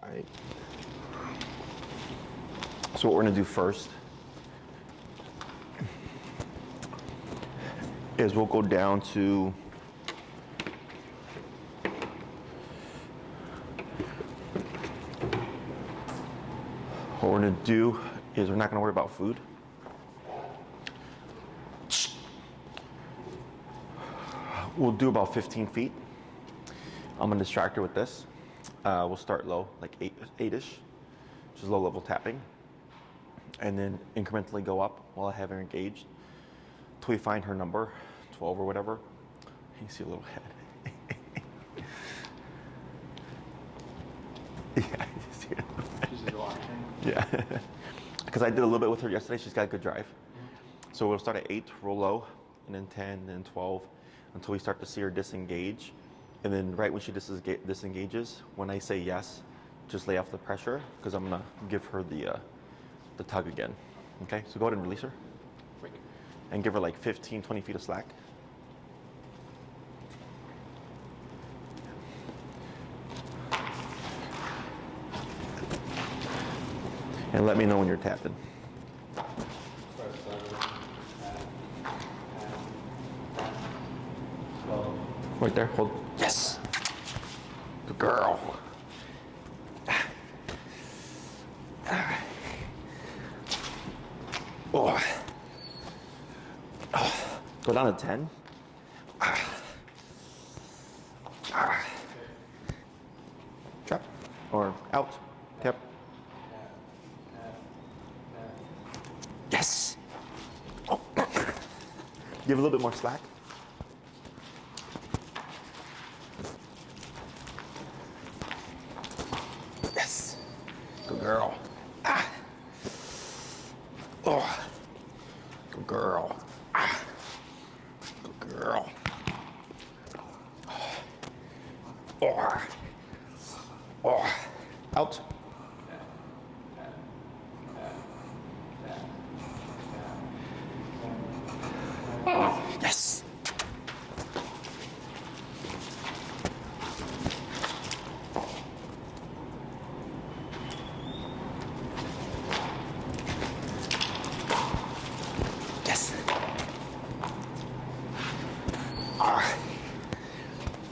All right. So what we're gonna do first is we'll go down to what we're gonna do is we're not gonna worry about food. We'll do about 15 feet. I'm gonna distract her with this. We'll start low, like eight-ish, which is low level tapping. And then incrementally go up while I have her engaged until we find her number, 12 or whatever. You see a little head. Yeah, you see it. She's watching. Yeah, because I did a little bit with her yesterday. She's got a good drive. So we'll start at 8, roll low, and then 10, and then 12, until we start to see her disengage. And then right when she disengages, when I say yes, just lay off the pressure, because I'm gonna give her the tug again. Okay, so go ahead and release her. And give her like 15, 20 feet of slack. And let me know when you're tapping. Right there, hold. Yes! Good girl. Oh. Go down to 10. Trap or out. Tap. Yes. Oh. Give a little bit more slack. Yes. Good girl. Oh. Good girl. Good girl. Oh. Oh. Out. Yes. Yes.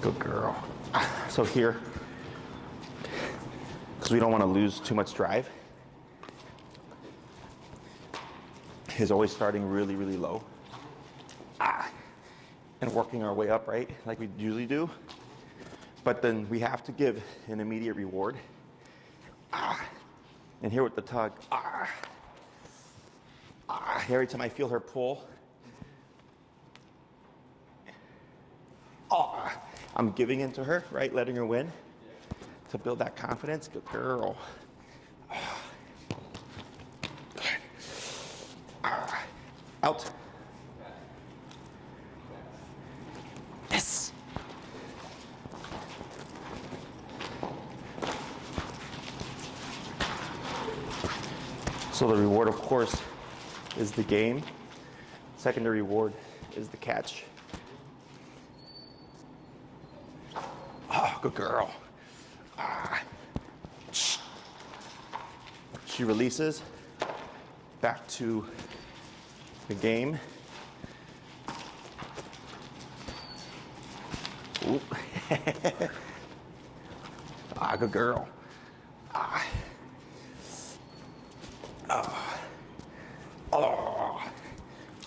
Good girl. So here, because we don't want to lose too much drive, is always starting really, really low. And working our way up, right? Like we usually do. But then we have to give an immediate reward. And here with the tug, every time I feel her pull, I'm giving into her, right? Letting her win to build that confidence. Good girl. Out. Yes. So the reward, of course, is the game. Secondary reward is the catch. Oh, good girl. She releases back to the game. Ooh. Good girl.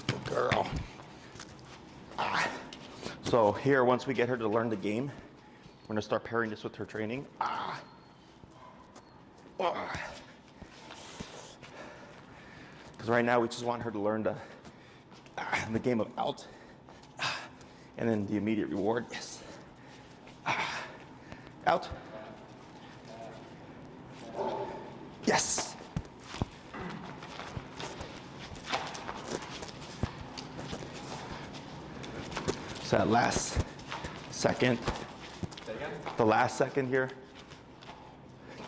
Good girl. So here, once we get her to learn the game, we're gonna start pairing this with her training. Because right now we just want her to learn the game of out, and then the immediate reward. Yes. Out. Yes. So that last second, the last second here,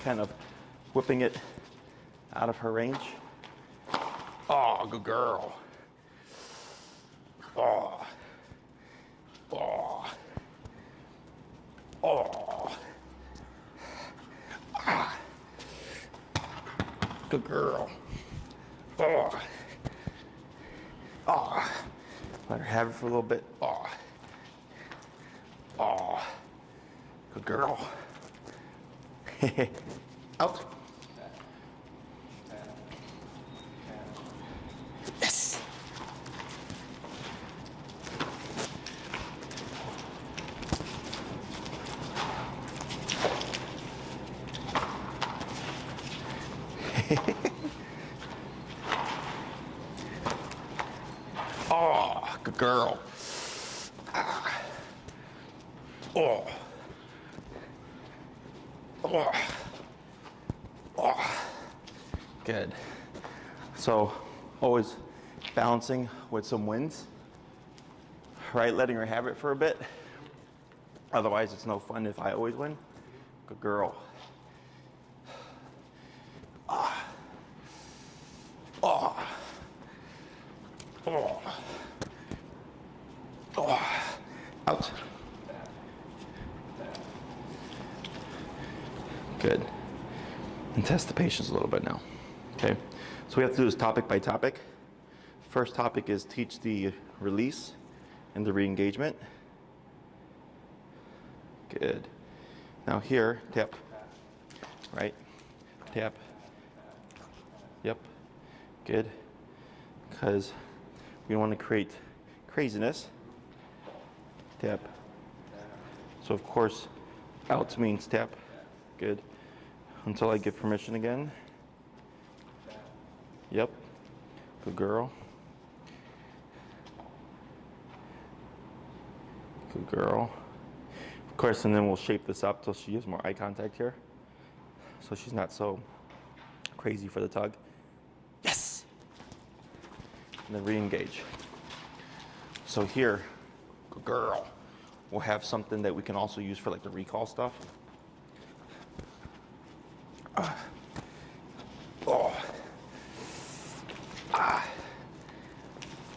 kind of whipping it out of her range. Oh, good girl. Oh. Oh. Oh. Good girl. Oh. Oh. Let her have it for a little bit. Oh. Oh. Good girl. Out. Yes. Oh, good girl. Ah. Oh. Oh. Oh. Good. So, always balancing with some wins, right? Letting her have it for a bit. Otherwise, it's no fun if I always win. Good girl. Ah. Oh. Oh. Oh. Out. Good. And test the patience a little bit now. Okay. So we have to do this topic by topic. First topic is teach the release and the re-engagement. Good. Now here, tap. Right. Tap. Yep. Good. Because we want to create craziness. Tap. So of course, out means tap. Good. Until I give permission again. Yep. Good girl. Good girl. Of course, and then we'll shape this up till she has more eye contact here. So she's not so crazy for the tug. Yes! And then re-engage. So here, good girl. We'll have something that we can also use for like the recall stuff. Oh. Ah.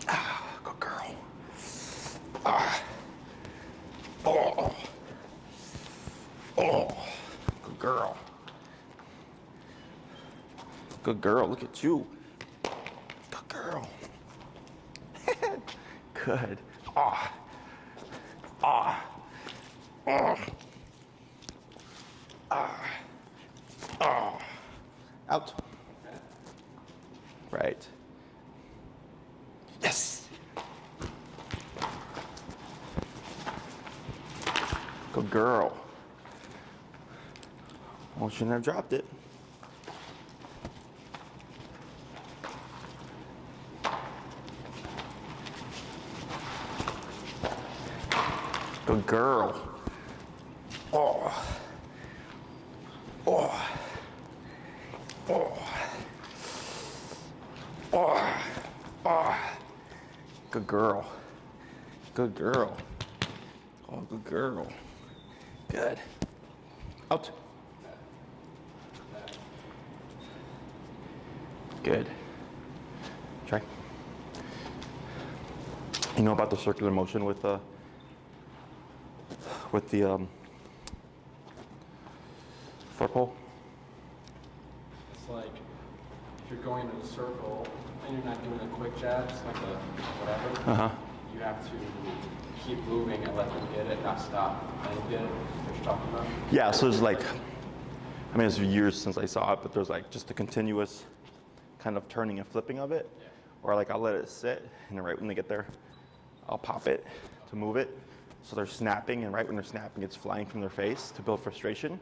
Ah. Good girl. Ah. Oh. Oh. Good girl. Good girl. Look at you. Good girl. Good. Ah. Ah. Ah. Ah. Ah. Out. Right. Yes. Good girl. Well, shouldn't have dropped it. Good girl. Oh. Oh. Oh. Oh. Oh. Good girl. Good girl. Oh, good girl. Good. Out. Good. Try. You know about the circular motion with the foot pole? It's like if you're going in a circle and you're not doing a quick jabs, like a whatever, you have to keep moving and let them get it, not stop. And you get it, what you're talking about? Yeah, so there's like, I mean, it's years since I saw it, but there's like just a continuous kind of turning and flipping of it. Yeah. Or like I'll let it sit, and then right when they get there, I'll pop it to move it. So they're snapping, and right when they're snapping, it's flying from their face to build frustration.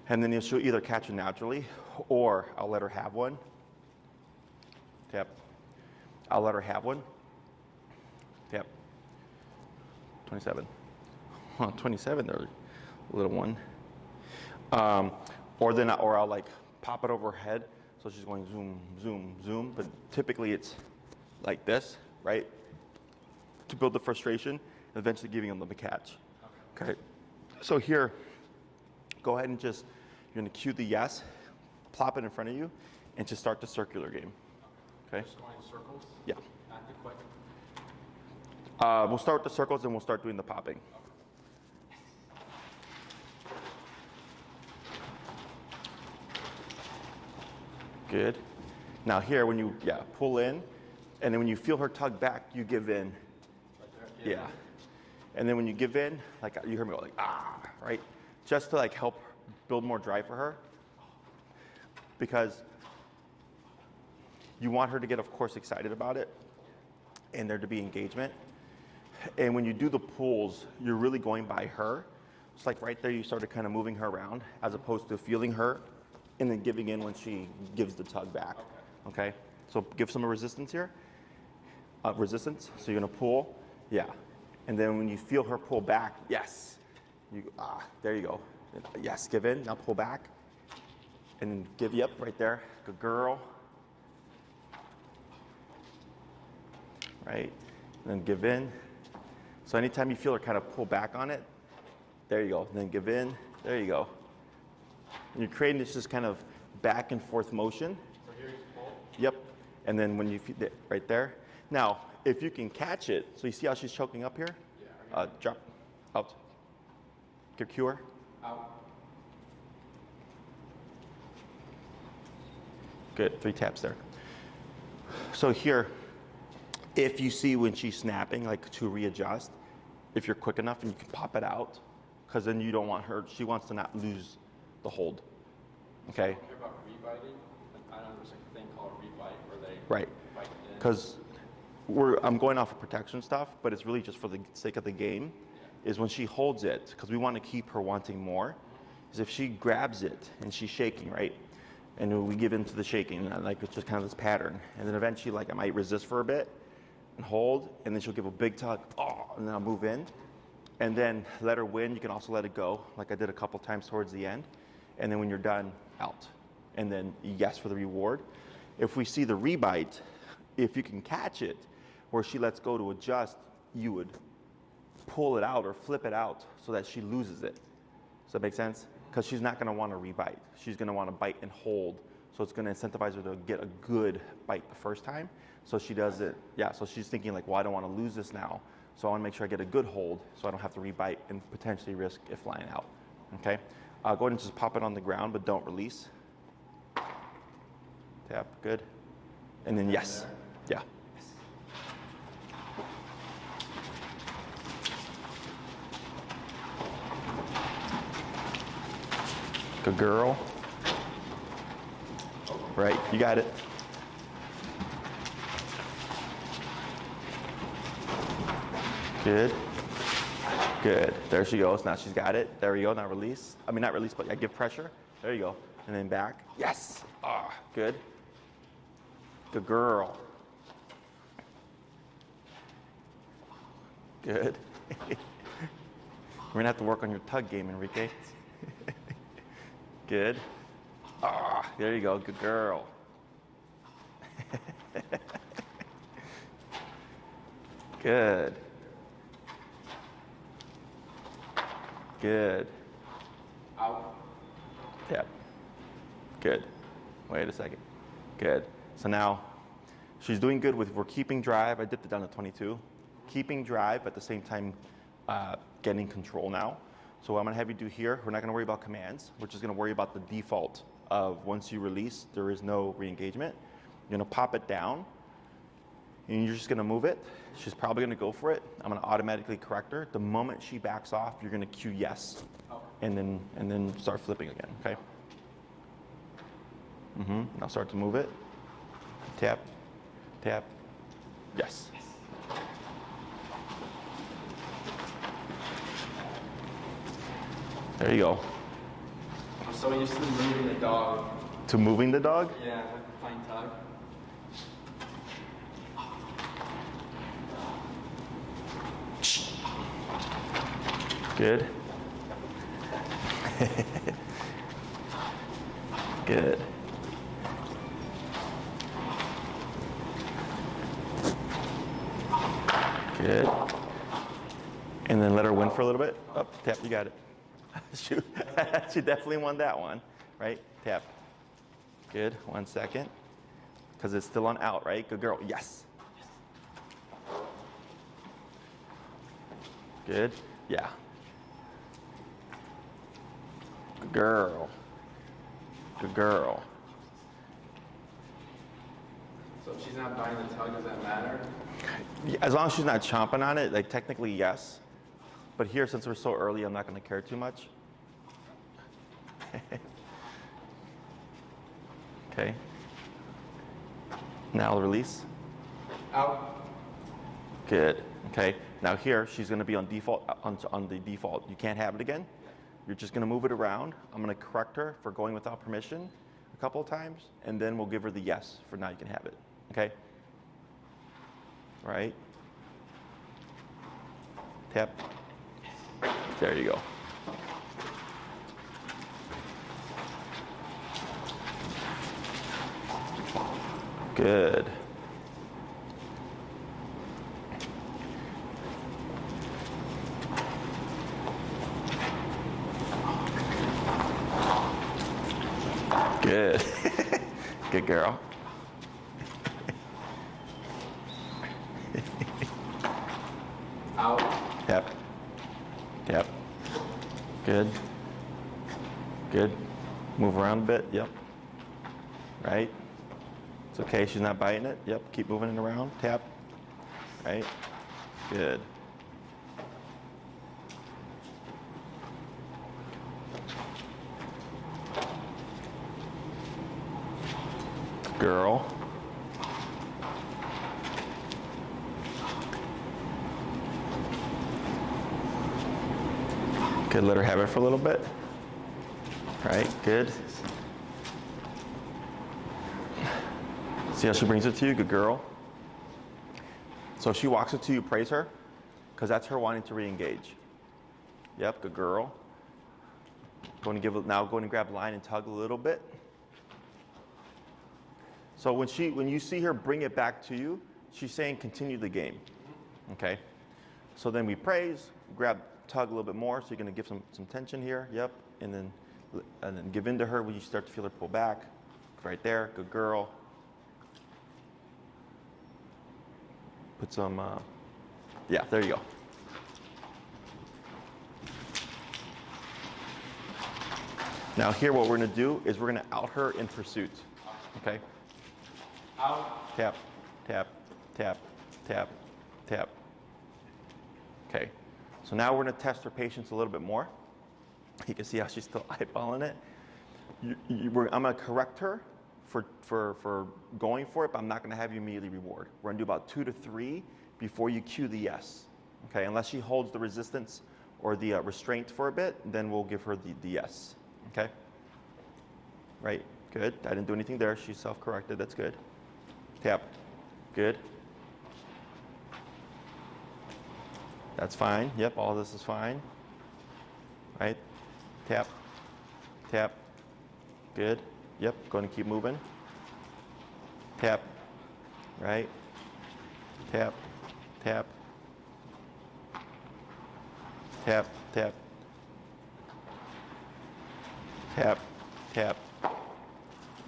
And then she'll either catch it naturally, or I'll let her have one. Tap. I'll let her have one. Tap. 27. Huh, 27 there, little one. Or I'll like pop it over her head, so she's going zoom, zoom, zoom. But typically it's like this, right? To build the frustration, and eventually giving them the catch. Okay. So here, go ahead and just, you're gonna cue the yes, plop it in front of you, and just start the circular game. Okay? Just going in circles? Yeah. Not the quick. We'll start with the circles, and we'll start doing the popping. Good. Now here, when you, pull in, and then when you feel her tug back, you give in. Right there? Yeah. And then when you give in, like you hear me go like, right? Just to like help build more drive for her. Because you want her to get, of course, excited about it and there to be engagement. And when you do the pulls, you're really going by her. It's like right there, you started kind of moving her around as opposed to feeling her and then giving in when she gives the tug back. Okay? So give some resistance here. Resistance. So you're gonna pull. Yeah. And then when you feel her pull back, yes. You there you go. Yes, give in. Now pull back. And then give, yep, right there. Good girl. Right? And then give in. So anytime you feel her kind of pull back on it, there you go. And then give in. There you go. And you're creating this just kind of back and forth motion. So here you pull? Yep. And then when you feel it right there. Now, if you can catch it, so you see how she's choking up here? Yeah. Drop. Out. Cure. Out. Good. 3 taps there. So here, if you see when she's snapping, like to readjust, if you're quick enough and you can pop it out, because then you don't want her, she wants to not lose the hold. Okay? I don't care about rebiting. I know there's a thing called rebite where they Right. bite in. Because I'm going off of protection stuff, but it's really just for the sake of the game, is when she holds it, because we want to keep her wanting more, is if she grabs it and she's shaking, right? And we give into the shaking, like it's just kind of this pattern. And then eventually, like I might resist for a bit and hold, and then she'll give a big tug, and then I'll move in. And then let her win. You can also let it go, like I did a couple times towards the end. And then when you're done, out. And then yes for the reward. If we see the rebite, if you can catch it, where she lets go to adjust, you would pull it out or flip it out so that she loses it. Does that make sense? Because she's not going to want to rebite. She's going to want to bite and hold. So it's going to incentivize her to get a good bite the first time. So she does it. Yeah, so she's thinking like, well, I don't want to lose this now. So I want to make sure I get a good hold so I don't have to rebite and potentially risk it flying out. Okay? Go ahead and just pop it on the ground, but don't release. Tap, good. And then yes. Yeah. Good girl. Right, you got it. Good. Good. There she goes. Now she's got it. There we go. Now release. I mean, not release, but yeah, give pressure. There you go. And then back. Yes. Good. Good girl. Good. We're going to have to work on your tug game, Enrique. Good. There you go. Good girl. Good. Good. Out. Tap. Good. Wait a second. Good. So now she's doing good with, we're keeping drive. I dipped it down to 22. Keeping drive at the same time getting control now. So what I'm gonna have you do here, we're not gonna worry about commands. We're just gonna worry about the default of once you release, there is no re-engagement. You're gonna pop it down and you're just gonna move it. She's probably gonna go for it. I'm gonna automatically correct her. The moment she backs off, you're gonna cue yes. And then start flipping again, okay? Now start to move it. Tap, tap, yes. There you go. I'm so used to moving the dog. To moving the dog? Yeah, like playing tug. Good. Good. Good. And then let her win for a little bit. Up, tap, you got it. Shoot, she definitely won that one, right? Tap. Good, 1 second. Because it's still on out, right? Good girl, yes. Good, yeah. Good girl. Good girl. not biting the tug, does that matter? As long as she's not chomping on it, like technically yes. But here, since we're so early, I'm not going to care too much. Okay. Now release. Out. Good. Okay. Now here, she's going to be on default, on the default. You can't have it again. You're just going to move it around. I'm going to correct her for going without permission a couple of times, and then we'll give her the yes for now you can have it. Okay? Right? Tap. There you go. Good. Good. Good girl. Out. Tap. Tap. Good. Good. Move around a bit. Yep. Right. It's okay. She's not biting it. Yep. Keep moving it around. Tap. Right. Good. Girl. Good, let her have it for a little bit. Right, good. See how she brings it to you? Good girl. So if she walks it to you, praise her, because that's her wanting to re-engage. Yep, good girl. Going to now go and grab line and tug a little bit. So when you see her bring it back to you, she's saying continue the game. Okay? So then we praise, grab, tug a little bit more, so you're going to give some tension here. Yep. And then give in to her when you start to feel her pull back. Right there. Good girl. Put some, yeah, there you go. Now here what we're going to do is we're going to out her in pursuit. Okay? Out. Tap, tap, tap, tap, tap. Okay. So now we're going to test her patience a little bit more. You can see how she's still eyeballing it. I'm going to correct her for going for it, but I'm not going to have you immediately reward. We're going to do about 2 to 3 before you cue the yes. Okay, unless she holds the resistance or the restraint for a bit, then we'll give her the yes. Okay? Right, good. I didn't do anything there. She's self-corrected. That's good. Tap. Good. That's fine. Yep, all this is fine. Right? Tap. Tap. Good. Yep, going to keep moving. Tap. Right? Tap. Tap. Tap. Tap. Tap. Tap.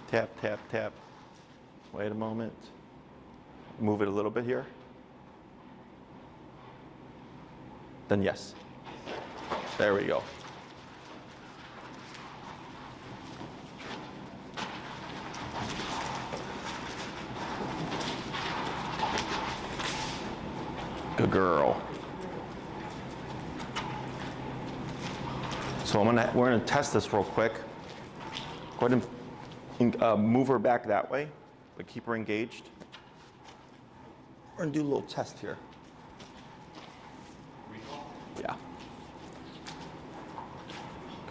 Tap, tap, tap. Wait a moment. Move it a little bit here. Then yes. There we go. Good girl. So we're gonna test this real quick. Go ahead and move her back that way, but keep her engaged. We're gonna do a little test here. Yeah.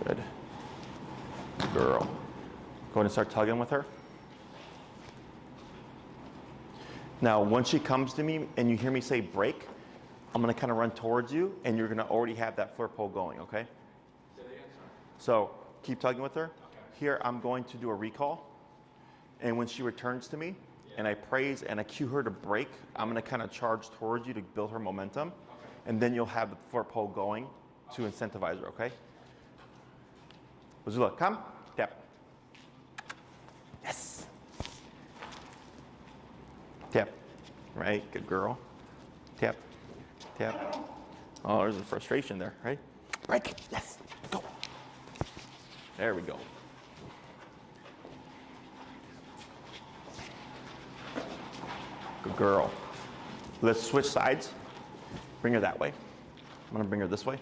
Good. Girl. Go ahead and start tugging with her. Now, once she comes to me and you hear me say break, I'm gonna kind of run towards you and you're gonna already have that flirt pole going, okay? So keep tugging with her. Okay. Here, I'm going to do a recall. And when she returns to me and I praise and I cue her to break, I'm gonna kind of charge towards you to build her momentum. And then you'll have the flirt pole going to incentivize her, okay? Azula, come, tap. Yes. Tap, right, good girl. Tap, tap. Oh, there's a frustration there, right? Break, yes, go. There we go. Good girl. Let's switch sides. Bring her that way. I'm gonna bring her this way.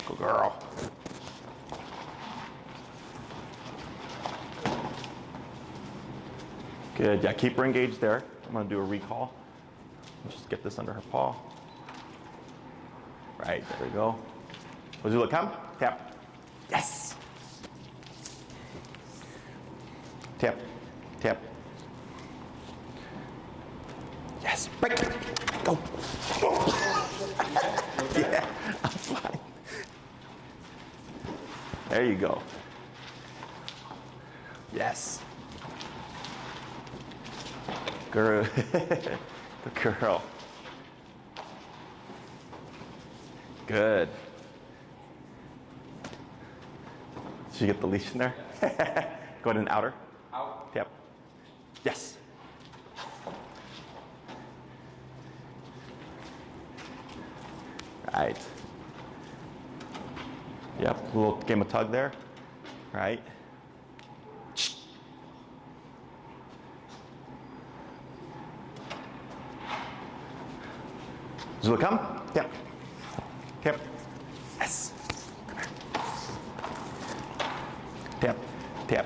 Good girl. Good, yeah, keep her engaged there. I'm gonna do a recall. Just get this under her paw. Right, there we go. Azula, come, tap. Yes! Tap, tap. Yes, break, go. Yeah, I'm fine. There you go. Yes. Girl. Good girl. Good. Did you get the leash in there? Go ahead and outer. Out. Yep. Yes. Right. Yep, a little game of tug there. Right. Azula, come. Tap. Tap. Yes. Tap. Tap.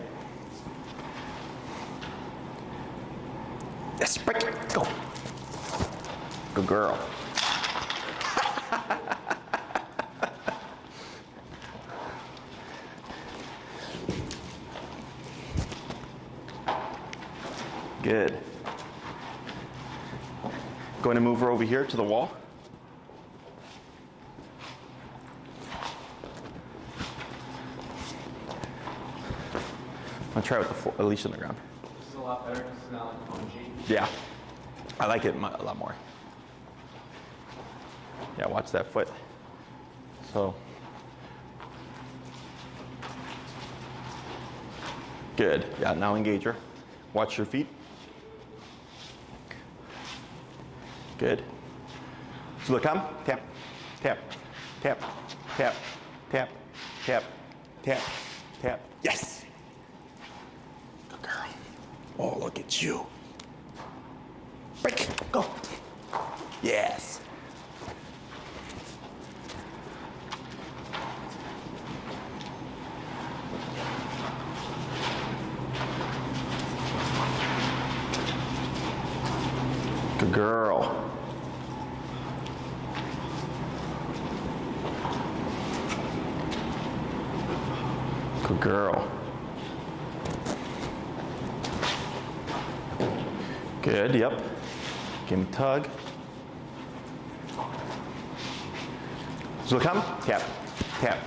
Yes, break. Go. Good girl. Good. Going to move her over here to the wall. I'll try with the leash on the ground. This is a lot better because it's not like bungee. Yeah, I like it a lot more. Yeah, watch that foot. So, good. Yeah, now engage her. Watch your feet. Good. So look, come. Tap, tap, tap, tap, tap, tap, tap, tap. Yes. Good girl. Oh, look at you. Break. Go. Yes. Good girl. Good girl. Good, yep. Give him a tug. So come, tap, tap,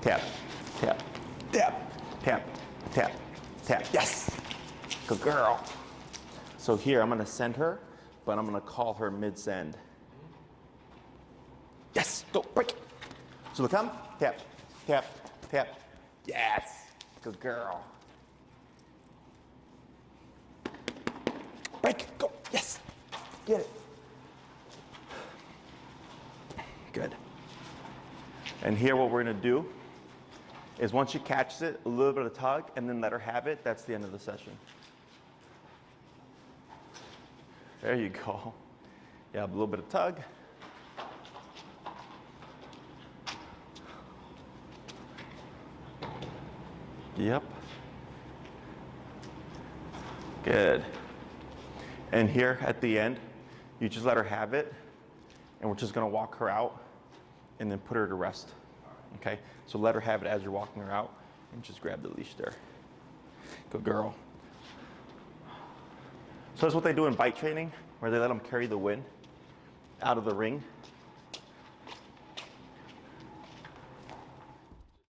tap, tap, tap, tap, tap, tap. Yes. Good girl. So here I'm gonna send her, but I'm gonna call her mid-send. Yes, go, break. So come, tap, tap, tap. Yes, good girl. Break, go, yes, get it. Good. And here what we're gonna do is once she catches it, a little bit of tug, and then let her have it, that's the end of the session. There you go. Yeah, a little bit of tug. Yep. Good. And here at the end, you just let her have it, and we're just gonna walk her out and then put her to rest. Okay? So let her have it as you're walking her out, and just grab the leash there. Good girl. So that's what they do in bite training, where they let them carry the win out of the ring.